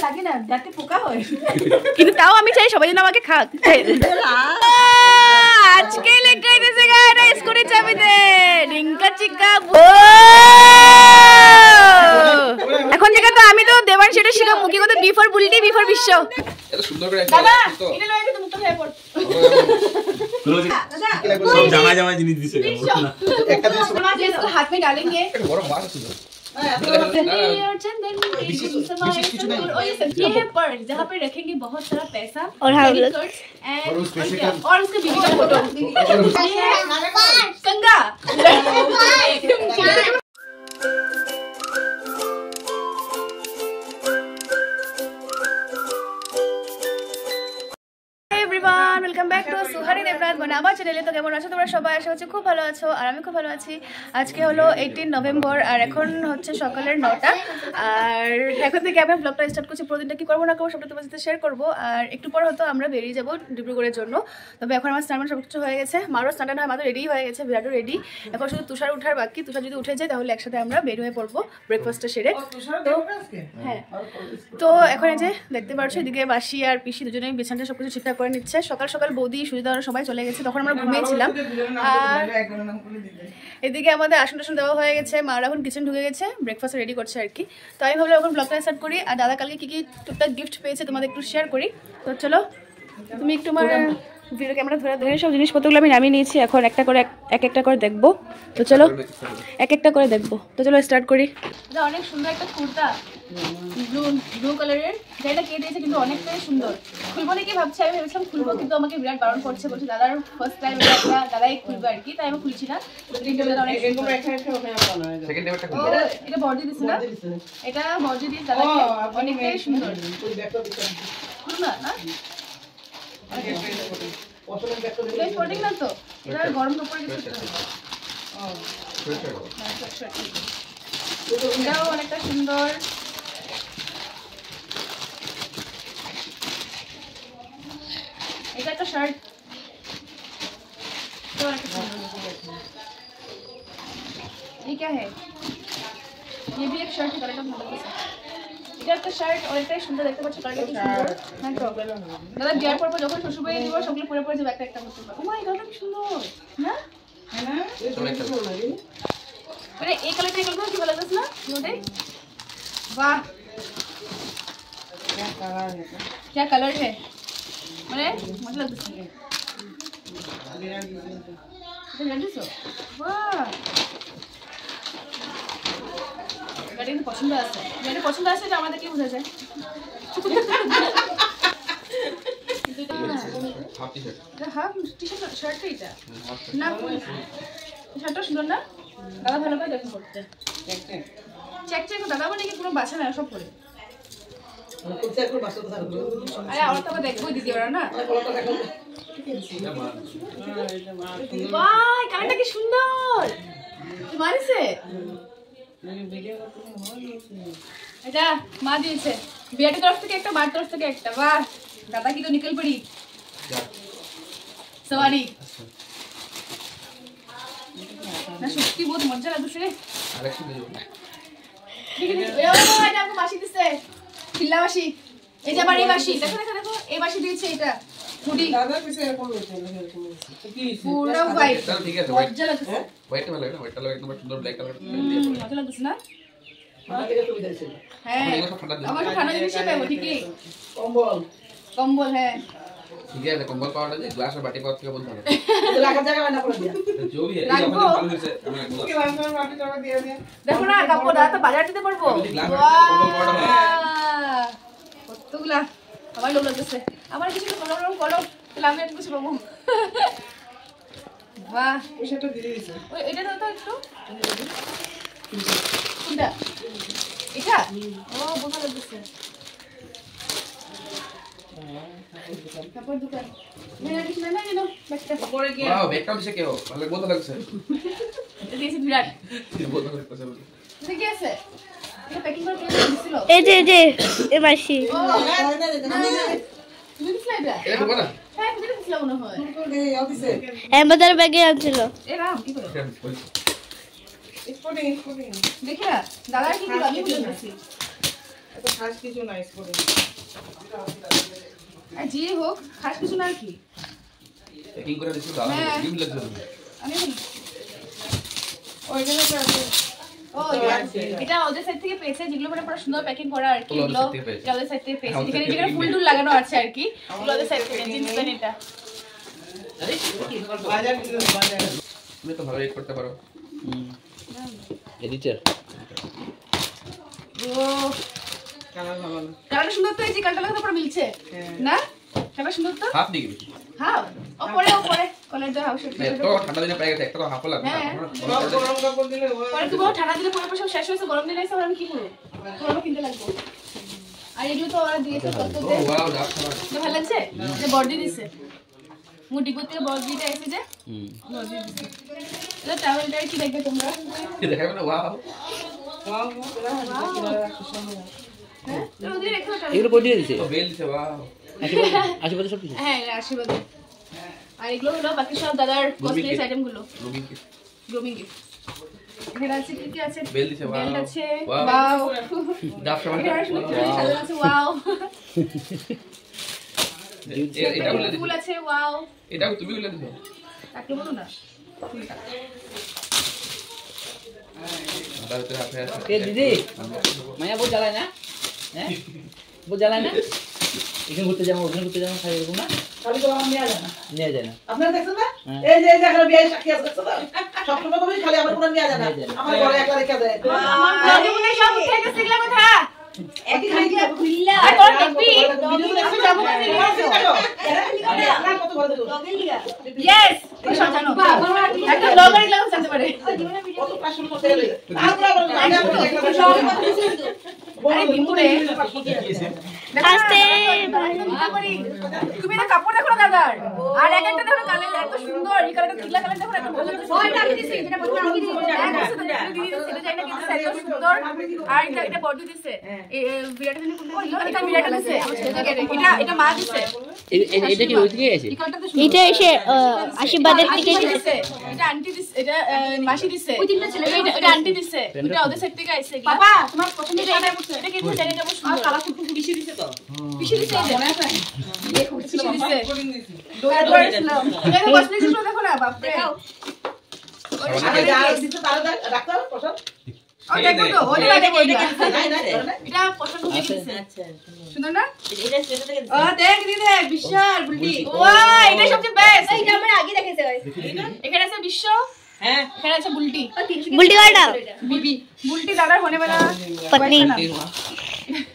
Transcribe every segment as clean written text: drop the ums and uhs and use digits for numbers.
লাগে না, যাতে পোকা হয়। কিন্তু তাও আমি চাই সবাই যেন আমাকে খাক। আজকে লেখা দিয়েছে গাড়ি স্কুটি চাবিতে রিঙ্কা চিকা। এখন থেকে তো আমি তো দেবান সেটা শিখাবো কি কথা, বিফোর বুলটি বিফোর বিশ্ব। এটা সুন্দর করে দাদা এটা লয়ে গেছে মুক্ত হয়ে পড়। দাদা সব জামা জামা জিনিস দিছে একটা জিনিস हाथ में डालेंगे। বড় মাছ আছে ये है पर्स जहाँ पे रखेंगे बहुत सारा पैसा और उसके बीवी का फोटो। कंगा welcome back to Suhari Debraj আমার চ্যানেলে। তো কেমন আছো তোমরা সবাই? আশা হচ্ছে খুব ভালো আছো, আর আমি খুব ভালো আছি। আজকে হলো 18 নভেম্বর আর এখন হচ্ছে সকালের 9টা। আর এখন থেকে আমি ব্লগটা স্টার্ট করছি। প্রতিদিনটা কি করবো না করবো সবটা তোমার সাথে শেয়ার করবো। আর একটু পর হয়তো আমরা বেরিয়ে যাবো ডিব্রুগড়ের জন্য। তবে এখন আমার স্নান সব কিছু হয়ে গেছে, মারও স্নান হয়, মারও রেডি হয়ে গেছে, বিরাটও রেডি। এখন শুধু তুষার উঠার বাকি। তুষার যদি উঠে যায় তাহলে একসাথে আমরা বের হয়ে পড়বো ব্রেকফাস্টটা সেরে। তো হ্যাঁ, তো এখন এই যে দেখতে পাচ্ছ এদিকে বাসি আর পিসি দুজনেই বিছানাটা সবকিছু ঠিকঠাক করে নিচ্ছে। সকাল সকাল বৌদি সুজিদা সবাই চলে গেছে, তখন আমরা ঘুমিয়েছিলাম। আর এদিকে আমাদের আসন টাসন দেওয়া হয়ে গেছে, মারা এখন কিচেন ঢুকে গেছে, ব্রেকফাস্ট রেডি করছে আর কি। তো আমি ভাবলাম এখন ব্লগটা স্টার্ট করি। আর দাদা কালকে কি কি টুকটাক গিফট পেয়েছে তোমাদের একটু শেয়ার করি। তো চলো তুমি একটু আমার ভিডিও ক্যামেরা ধরে সব জিনিসপত্রগুলো আমি নামিয়ে নিয়েছি। এখন একটা করে এক একটা করে দেখবো। তো চলো এক একটা করে দেখবো। তো চলো স্টার্ট করি। দাদা অনেক সুন্দর একটা কুর্তা, ব্লু কালারের, যেটা কে দিয়েছে কিন্তু অনেকটাই সুন্দর। খুলবো নাকি ভাবছি, আমি ভেবেছিলাম খুলবো কিন্তু আমাকে বিরাট বারণ করছে, বলছে দাদার ফার্স্ট টাইম দাদাই খুলবে আর কি, তাই আমি খুলছি না। এটা বর্দি দিচ্ছে না, এটা বর্দি দিয়ে দাদাকে অনেকটাই সুন্দর। খুলুন না না স্পোর্টিং না তো, এটা গরম কাপড় কিছু। এটাও অনেকটা সুন্দর। এটা একটা শার্ট, ये क्या है? ये भी एक शर्ट है, এটা একটা শার্ট অনেকটাই সুন্দর দেখতে পাচ্ছ, কালারটা কি সুন্দর। হ্যাঁ তো দাদা বিয়ার পর যখন শ্বশুর বাড়ি দিব সবগুলো পরে পরে যাবে একটা একটা করতে পারবো। ও মাই গড কি সুন্দর না, হ্যাঁ না মানে এই কালারটা কি ভালো লাগছে না মোটে। वाह क्या कलर है, মানে মজা লাগছে। এটা জানিছো বাহ, গাড়ি পছন্দ আছে, গাড়ি পছন্দ আছে, এটা আমাদের কি বোঝা যায়। হাফ টি শার্ট শার্ট এটা না, শার্টটা সুন্দর না দাদা, ভালো করে দেখুন করতে চেক চেক দাদা, মানে কি কোনো বাছা না সব করে। আরে আর তো দেখবো দিদি ওরা না, বাহ কালারটা কি সুন্দর মারিছে। এটা মা দিয়েছে বিয়াটের তরফ থেকে একটা, মার তরফ থেকে একটা। বাহ দাদা কি তো নিকল পড়ি সওয়ারি না, সত্যি বহুত মজা লাগছে রে। এটা আমাকে বাসি দিছে, খিল্লা বাসি। এই যে আবার এই বাসি, দেখো দেখো দেখো এই বাসি দিয়েছে, এটা হুডি দাদা পিছে এরকম হয়েছে পুরো হোয়াইট। ঠিক আছে মজা লাগছে, হোয়াইট ভালো লাগে না, হোয়াইট কালার একদম সুন্দর, ব্ল্যাক কালার মজা লাগছে না। হ্যাঁ আমার তো ঠান্ডা জিনিসই পাবো ঠিকই, কম্বল কম্বল। হ্যাঁ ঠিক আছে কম্বল পাওয়াটা যে গ্লাস আর বাটি পাওয়া থেকে বলতে হবে, লাগার জায়গা বানা করে দিয়া जो भी है ये अपने चालू से उसके बाद में बाटी जगह दिया दिया। देखो ना কাপড় দাদা তো বাজার দিতে পারবো। কতগুলা আমার লোক লাগছে, আমার কিছু কলম কলম লামে কিছু পাবো। বাহ এটা দিয়ে দিছে, ওই এটা দাও তো একটু। কোনটা এটা? ও ভালো লাগছে, কাপড় দোকান মেরা কিছু না জানো ব্যাগটা পরে গিয়ে। ওয়াও ব্যাগটা দিছে কেও ভালো বহুত লাগছে, এটা দিয়েছে বিরাট বহুত লাগছে। এটা কি আছে, এটা প্যাকিং করে কে দিছিল? এই যে এই বাসি তুমি দিছিলে এটা? এটা দেবো না, হ্যাঁ তুমি দিছিলে মনে হয়, দিছে আমাদের ব্যাগে আনছিল। এ রাম কি করে স্পোর্টিং দেখি না দাদা কি আমি বলে দিছি। তো খাস কিছু নাই করে আর যে হোক খাস কিছু না কি প্যাকিং করে দিছো দাও ডিম লাগছে আমি বলি ওই জন্য ও এটা ওদের সাইড থেকে পেয়েছে যেগুলো মানে পুরো সুন্দর প্যাকিং করা আর কি এগুলো ওদের সাইড থেকে পেয়েছে যেখানে যেখানে ফুল টুল লাগানো আছে আর কি এগুলো ওদের সাইড থেকে জিন্স প্যান্ট এটা বাজার তুমি তো ভালো রেট করতে পারো এডিটর ও কালার ভালো না কালারটা সুন্দর তো এই যে কালারটা তো পুরো মিলছে না কালার সুন্দর তো হাফ দিকে হ্যাঁ ওপরে কলার দাও হাউস তো ঠান্ডা দিনে পেয়ে গেছে একটা তো হাফ লাগবে গরম কাপড় দিলে পরে তুমি ঠান্ডা দিলে পরে সব শেষ হয়েছে গরম দিনে এসে আমি কি করব তোমার কিনতে লাগবে আর এগুলো তো ওরা দিয়েছে কত ও দে ওয়াও দাও ভালো লাগছে যে বর্দি দিছে মুটি করতে বর্দিটা এসে যে বর্দি দিছে এটা টাওয়েলটা কি দেখবে তোমরা দেখাবে না ওয়াও হ্যাঁ তো ওদের একটু এগুলো কই দিয়ে দিছে তো বেল দিছে ওয়াও আশীর্বাদ সব কিছু হ্যাঁ আশীর্বাদ আর এগুলো হলো বাকি সব দাদার কস্টলিস আইটেম গুলো লুকিং কি গ্রুমিং গিফট এখানে আছে কি আছে বেল দিছে ওয়াও বেল্ট আছে ওয়াও ওয়াও ডাব সমান এখানে আছে ওয়াও এটা বলে ফুল আছে ওয়াও এটা তুমি বলে দিছো তাকে বলো না দাও তো আপনি কে দিদি মায়া বহুত জ্বালায় না হ্যাঁ বহুত জ্বালায় না এখানে ঘুরতে যাবো ওখানে ঘুরতে যাবো খাই এরকম না খালি তো আমার নেওয়া যায় না নেওয়া যায় না আপনারা দেখছেন না হ্যাঁ। এই যে এখানে বিয়ে সাক্ষী আছে দেখছেন না সবসময় তুমি খালি আমার কোনো নেওয়া যায় না আমার ঘরে একলা রেখে দেয় আমার ব্লগে মনে সব উঠে গেছে এগুলা কথা একই খালি খুললা আর তোর দেখবি আমি যাবো কাছে আপনারা কত বড় দেখো ইয়েস সব জানো একটা ব্লগার এগুলা জানতে পারে কত প্রশ্ন করতে গেলে তারপর আবার আমি আপনাদের একলা আরে বিমুরে আস্তে তুমি না কাপড় দেখো না দাদার আর এক একটা দেখো কালার এত সুন্দর এই কালারটা কিলা কালার দেখো এত ভালো লাগছে ওইটা আমি দিছি যেটা বলবো আমি দিছি দিদি দিছে এটা জানি কিন্তু এত সুন্দর আর এটা বডি দিছে এই বিরাট দিনে কোন এটা বিরাট দিছে এটা মা দিছে এটা কি ওই থেকে আছে এই কালারটা তো এটা এসে আশীর্বাদের থেকে দিছে এটা আন্টি দিছে এটা মাসি দিছে ওই তিনটা ছেলে এটা আন্টি দিছে এটা ওদের সাইড থেকে আইছে বাবা তোমার পছন্দের এটা এটা কি জানি এটা সুন্দর কালার খুব বেশি দিছে তো বেশি দিছে মনে আছে বেশি দিছে এটা বসলে ছিল দেখো না বাপ রে আরে আর দিতে তারা ডাক্তার পছন্দ ও দেখো তো ওই বাড়ি বলি নাই নাই এটা পছন্দ করে দিছে আচ্ছা সুন্দর না এটা সেটা থেকে ও দেখ দিদি বিশাল বুলটি ওয়াও এটা সবচেয়ে বেস্ট এইটা আমরা আগে দেখেছে এখানে আছে বিশ্ব হ্যাঁ এখানে আছে বুলটি বুলটি কাটা বিবি বুলটি দাদার होने वाला पत्नी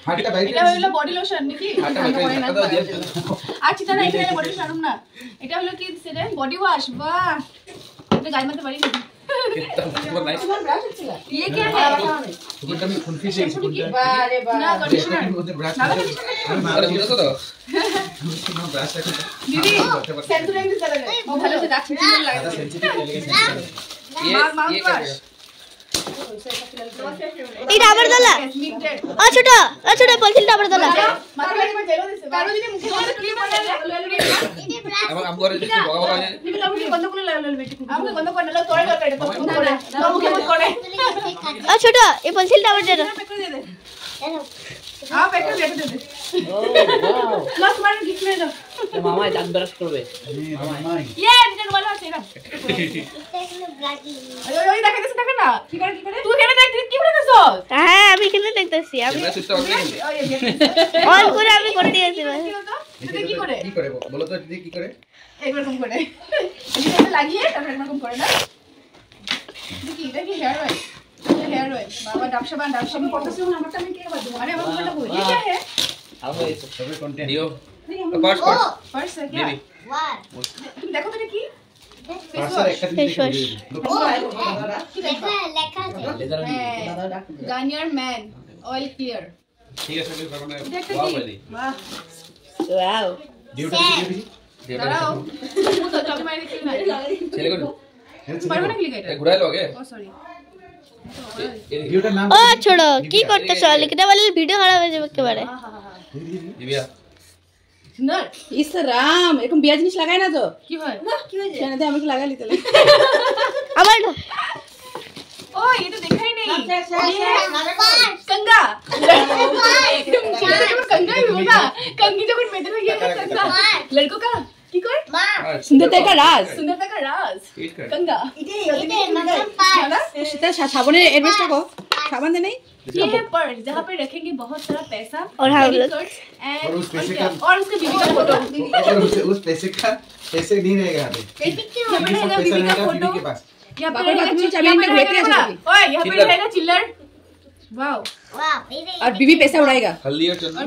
হাটটা বাইরে এটা হলো বডি লোশন নাকি হাটটা বাইরে টাকা দাও দিয়ে আচ্ছা না এটা বডি লোশন না এটা হলো কি সেটা বডি ওয়াশ বাহ এটা গায়ে মারতে পারি নাকি তোমার নাই ये क्या है তোমারটা আমি কনফিউজ হয়ে গেছি अरे वाह ना कंडीशनर ওদের ব্রাশ না আরে বুঝছো তো दीदी सेंसुराइन से चला गया वो ভালো से ডাকছে সুন্দর লাগে ये कर এটা আবার দলা ও ছোট বলছিল আবার দলা মাথা লাগবে জেলো দিছে কারো যদি মুখে করে ক্লিপ বানালে আমার আম করে দিচ্ছি বাবা বাবা নিবি আমাকে বন্ধ করে লাগালো বেটি আমাকে বন্ধ করে নাও তোরে দরকার এটা বন্ধ করে দাও মুখে বন্ধ করে ও ছোট এই বলছিল আবার দে पैक कर दे दे हां पैक कर दे दे ও ওয়াও लो तुम्हारा गिफ्ट ले लो মামা দাঁত ব্রাশ করবে ये डिटेल वाला আছে না ওই দেখা দিছে দেখেন না কি করে তুই কেন দেখ কি করে দিছস হ্যাঁ আমি এখানে দেখতেছি আমি তোমরা সুস্থ হবে কি ওই যে অন করে আমি করে দিয়েছি এটা কি করে কি করে বলো তো দিদি কি করে এরকম করে এটা লাগিয়ে তারপর এরকম করে না এটা কি হেয়ার অয়েল हेयर ऑयल बाबा डाबशाबान डाबशाबान করতেছ না আমারটা আমি কে বাদ আরে আমার কোনটা বলি এটা है আলো এসে সবে কন্টেন্ট দিও পার্স पर्स है क्या দিদি तुम देखो तो কি পার্সের একটা দিন ফেস ওয়াশ লেজার গার্নিয়ার ম্যান অয়েল ক্লিয়ার ঠিক আছে আমি করব না দেখতে ওয়াও কি বলি বাহ ওয়াও ডিউটি দিদি দাঁড়াও মুখ তো চক মারি কি না ছেলে করে পারবে না ক্লিক এটা ঘুরাইলো আগে ও সরি ভিডিওটার নাম ও ছোট কি করতেছ লিখতে বলে ভিডিও খারাপ হয়ে যাবে একেবারে দিবিয়া সুন্দর ইস রাম এরকম বিয়া জিনিস লাগায় না তো কি হয় জানাতে আমি লাগাই লিতে আমার ओ ये तो देखा ही नहीं। कंगा कंगा ही होगा। कंगी जब मेरे को ये कंगा लड़कों का की कोई সুন্দরতা का राज सुंदरता का राज कंगा। সেটা সাবানের এড্রেসটা কো সাবান দে नहीं ये है पर्स जहाँ पे रखेंगे बहुत सारा पैसा और हाँ, credit cards and और उसके बीवी का फोटो। उस पैसे नहीं रहेगा यहाँ पे। यहाँ पे रहेगा बीवी का फोटो। के पास यहाँ पे बाबा रहेगा का तुम्हें यहाँ चाबी पे में भेज दिया रहेगा- ओए यहाँ पे चिल्लर। रहेगा चिल्लर। वाओ। और बीवी पैसा उड़ाएगा हल्दी और चंदन।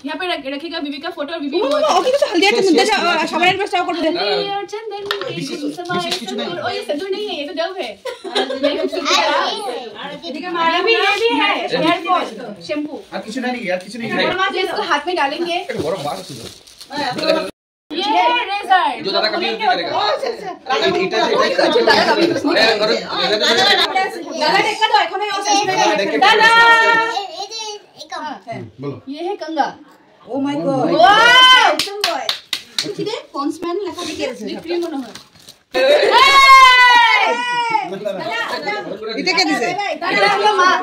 यहाँ पे रखेगा बीवी का फोटो और बीवी ও ওকে কিছু হলদিয়া চন্দন সাবানের এড্রেসটা করতে দে और चंदन के गुमसवाए संदूर। ओ ये संदूर नहीं है, ये तो डव है। ये भी है हेयर वॉश शैम्पू। আর কিছু নাই यार কিছু नहीं ये इसको हाथ में डालेंगे। বড় বাস আছে ये है रेजर जो दादा कभी यूज नहीं करेगा দাদা দেখা দাও এখন এই दादा बोलो ये है कंगा। ও মাই গড वाओ কি রে কনসম্যান লেখা দেখে আছে क्रीम होना है। এটা কে দিছে दादा का माँ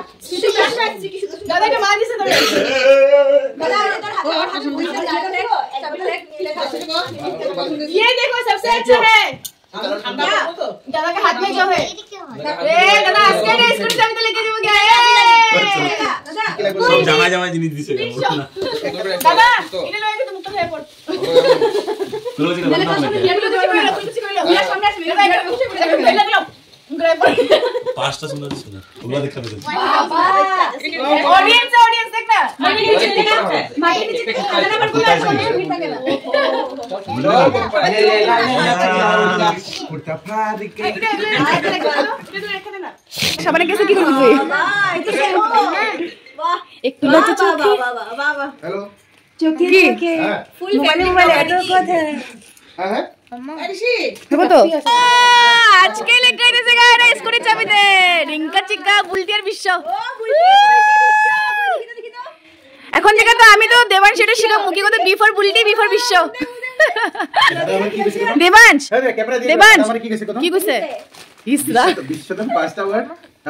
दादा का माँ जिसे দাদা এটা হাতে পয়সা দাদা দেখো চাবিটা দেখ কি লেখা আছে ये देखो सबसे अच्छा है ঠান্ডা তো दादा के हाथ में जो है। ए दादा आजके ने स्कूटी चाबी तो लेके जाओ गया সব জামা জামা জিনিস দিছে दादा इन्हें लोगे तो मुक्त है पड़ ক্লোজ ये लो तो कुछ कर लो मेरा सामने से मेरा कुछ पहले लो ग्रैब পাঁচটা সুন্দর ছিল তোমরা দেখা পেতে ऑडियंस ऑडियंस देखना माटी नीचे दादा पर पूरा ऑडियंस गिरता गया সাবানে कैसे की করছিস একটু বাচ্চা চোখে हेलो কি ফুল মোবাইলে এত কথা हां দেখো তো আজকে লেগে গেছে গায়রা স্কুটি চাবিতে রিঙ্কা চিকা বুলটিয়ার বিশ্ব এখন থেকে তো আমি তো দেবাংশ এটা শিখাবো কি কথা বিফোর বুলটি বিফোর বিশ্ব দেবাংশ अरे कैमरा দিয়ে দেবাংশ আমার কি কইছে কথা কি কইছে ইসরা বিশ্বতম পাঁচটা ওয়ার্ড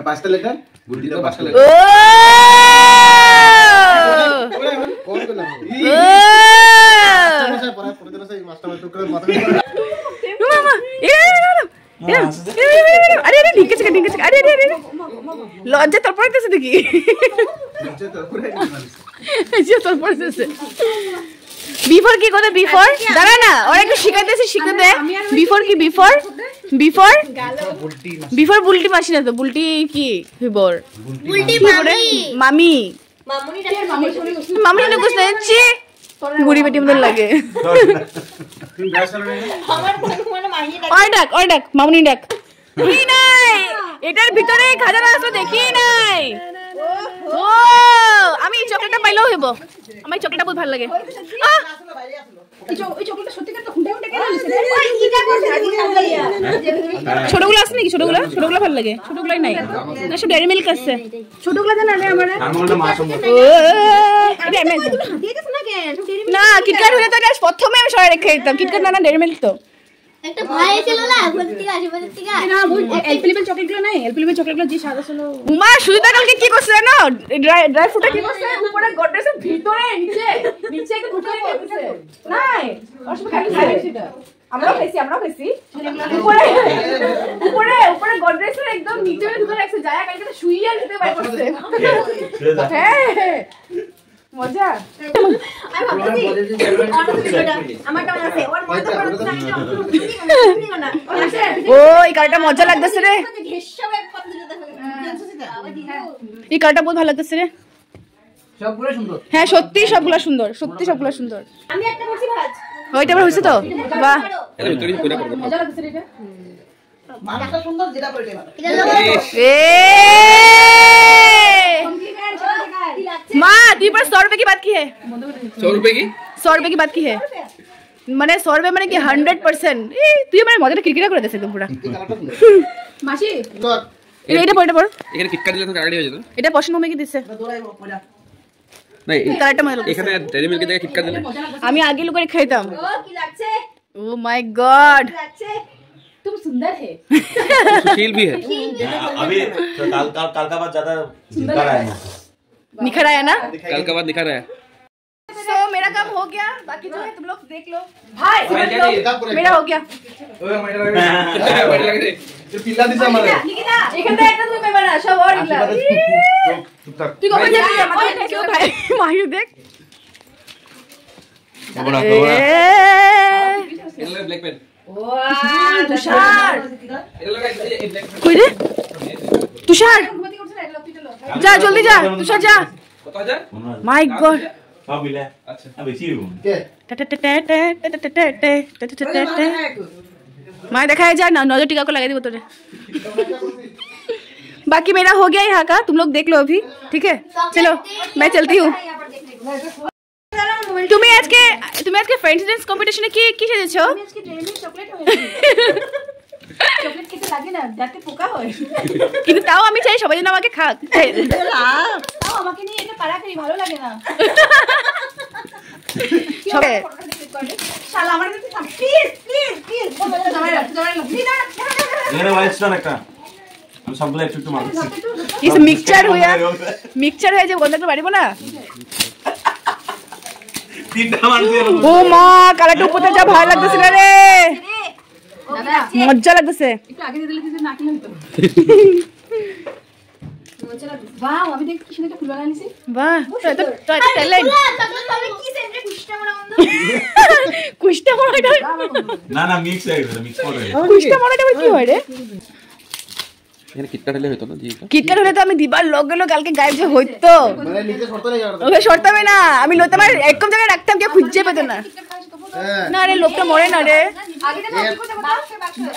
পাঁচটা লেটার গুলটি দাও পাঁচটা ও লেটার কোন কোন পরে পরে দিন সেই মাস্টার তো করে মাথা মামা আরে আরে ঢিকে আছে আরে আরে আরে লজ্জা তোর পড়তেছে দেখি নিচে তো পুরো যে তোর পড়তেছে বিফোর কি কথা বিফোর দাঁড়া না ওরা একটু শিখাইতেছে শিখাতে বিফোর কি বিফোর বিফোর বিফোর বুলটি মাসি না তো বুলটি কি বিফোর বুলটি মামি মামি না কুছ নেছি বুড়ি বেটি মতন লাগে তুমি গ্যাস চালানো ওই ডাক মামুনি ডাক কি নাই এটার ভিতরে খাজানা আছে দেখি নাই ও আমি এই চকলেটটা পাইলেও হইব আমার চকলেটটা বহুত ভালো লাগে ওই চকলেটটা সত্যিকার তো হুন্ডা হুন্ডা কেন নিছে ছোটগুলো আছে নাকি ছোটগুলো ভালো লাগে ছোটগুলাই নাই না সব ডেয়ারি মিল্ক আছে ছোটগুলো জানা রে আমার আমলটা মাছ এটা এমএস না কিটক্যাট হলে তো এটা প্রথমে আমি সরাই রেখে দিতাম কিটক্যাট না ডেয়ারি মিল্ক তো একটা ভাই ছিল না ভর্তিকা আশেপাশে না এলপিলিবেল চকলেটগুলো নাই এলপিলিবেল চকলেটগুলো যে সাদা ছিল উমা সুজিতা কালকে কি করছে জানো ড্রাই ফ্রুটটা কি করছে উপরে গডরেজের ভিতরে নিচে একটু ঢুকাই দিয়েছে নাই অসুবিধা খালি খাইছিটা আমরাও খাইছি উপরে গডরেজের একদম নিচে ঢুকে রাখছে যায় কালকে শুইয়া নিতে পাই করছে হ্যাঁ মজা আমি ভাবতেছি আমারটা আছে ওর মতো ও এই কারটা মজা লাগতেছে রে এই কারটা বহুত ভালো লাগতেছে রে সবগুলো সুন্দর হ্যাঁ সত্যি সবগুলা সুন্দর আমি একটা করছি ভাজ ওইটা আবার হইছে তো বাহ এর ভিতরে কইরা করব মজা লাগতেছে রে এটা মাছটা সুন্দর যেটা করে দেবা এটা লোক ए माँ तुम पर 100 रुपए की बात की है 100 रुपए की 100 रुपए की बात की है मैंने 100 रुपए मैंने कि 100% তুই মানে মজাটা কিরকিরা করে দিছিস পুরো মাসি তো এটা পড় এখানে কিটকা দিলে তো গাড়ি হয়ে যেত এটা পছন্দ হবে কি দিছে দৌড়াইবো মজা না এই কালারটা মজা লাগছে এখানে ডেরি মিল্কের জায়গায় কিটকা দিলে আমি আগে লোক করে খাইতাম ও কি লাগছে ও মাই গড লাগছে তুমি सुंदर है। सुशील भी है। अभी काल का बाद ज्यादा निखर आया है। निखर आया ना? कल के बाद निकल रहा है। तो मेरा काम हो गया, बाकी जो है तुम लोग देख लो। भाई मेरा हो गया। এখানে একটা তুমি পেবা না, সব ওর ইলা। তুই কখন যাবি? আমাকে কেউ ভাই মাইও দেখ। Black pen. ওয়াও তুষার। কই রে? তুষার যা জলদি যা, তুষার যা। কত যা? মাই গড। সব মিলে আচ্ছা বেশি मैं दिखाया जा ना, नजर टीका को लगा दी बोतल। बाकी मेरा हो गया यहाँ का, तुम लोग देख लो अभी, ठीक है? चलो मैं चलती हूँ। তুমি আজকে ফ্রেন্ডস ড্যান্স কম্পিটিশনে কি সেজেছো? চকলেট খেতে লাগে না, দাঁতে পোকা হয়। কিন্তু তাও আমি চাই সবাই যেন আমাকে খাক। তাও আমাকে নিয়ে এটা পারাকারি ভালো লাগে না। সবে শালা আমার কাছে থাম, প্লিজ প্লিজ প্লিজ। এখানে ওয়াইট স্টোন একটা আমি সবগুলো একটু একটু মারছি इस मिक्सचर हुआ যে গন্ধটা বাড়িবো না। তিনটা মারছি ও মা কালাটা উপরে যা ভালো লাগতেছে রে, মজা লাগতেছে। একটু আগে দিয়ে দিলে কিছু নাকি হতো। বাহ, আমি দেখ কি সুন্দর একটা ফুল বানাইছি। বাহ তো ট্যালেন্ট। কি সেন্টারে কুষ্টা মনে হলো? কুষ্টা মরাটা না না মিক্স হয়ে গেছে মিক্স করে কুষ্টা মরাটা কি হয় রে? এখানে কিটকাট হলে হতো না জি। কিটকাট হলে তো আমি দিবার লগ গেল কালকে গায়েব যে হইতো, মানে নিচে শর্ত নেই আর ওকে সরতামে না, আমি লইতাম আর একদম জায়গায় রাখতাম, কে খুঁজে পেতো না। না রে লোকটা মরে না রে। আগে তো কি করতে বাক্স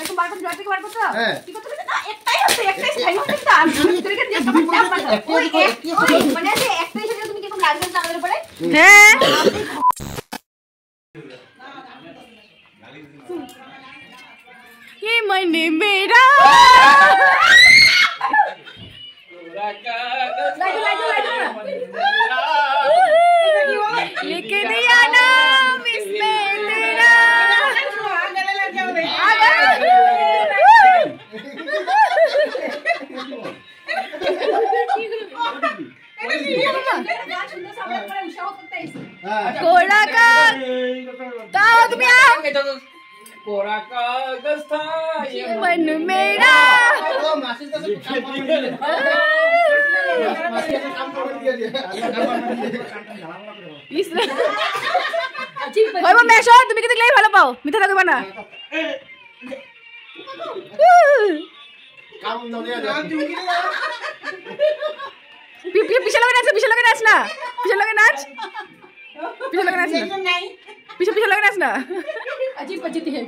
একটু বার করে জয়কে বার করতে। হ্যাঁ কি করতে না, একটাই আছে, একটাই খাই হচ্ছে না। আমি ভিতরে দিয়ে তোমার ট্যাপ মারতাম। ওই মানে আছে একটাই সাথে তুমি কি কোন লাগবে না আমাদের উপরে? হ্যাঁ ये मन मेरा लिख दिया नाम इसमें तेरा। कोड़ा का हो तुम यहाँ ये मन मेरा তুমি কিন্তু ভালো পাও, মিথ্যা থাকবে না। পিছে লগে নাচ, পিছে লগে নাচ না, পিছে লগে নাচ, পিছে লগে নাচ না, পিছে লগে নাচ না। अजीब बजती है।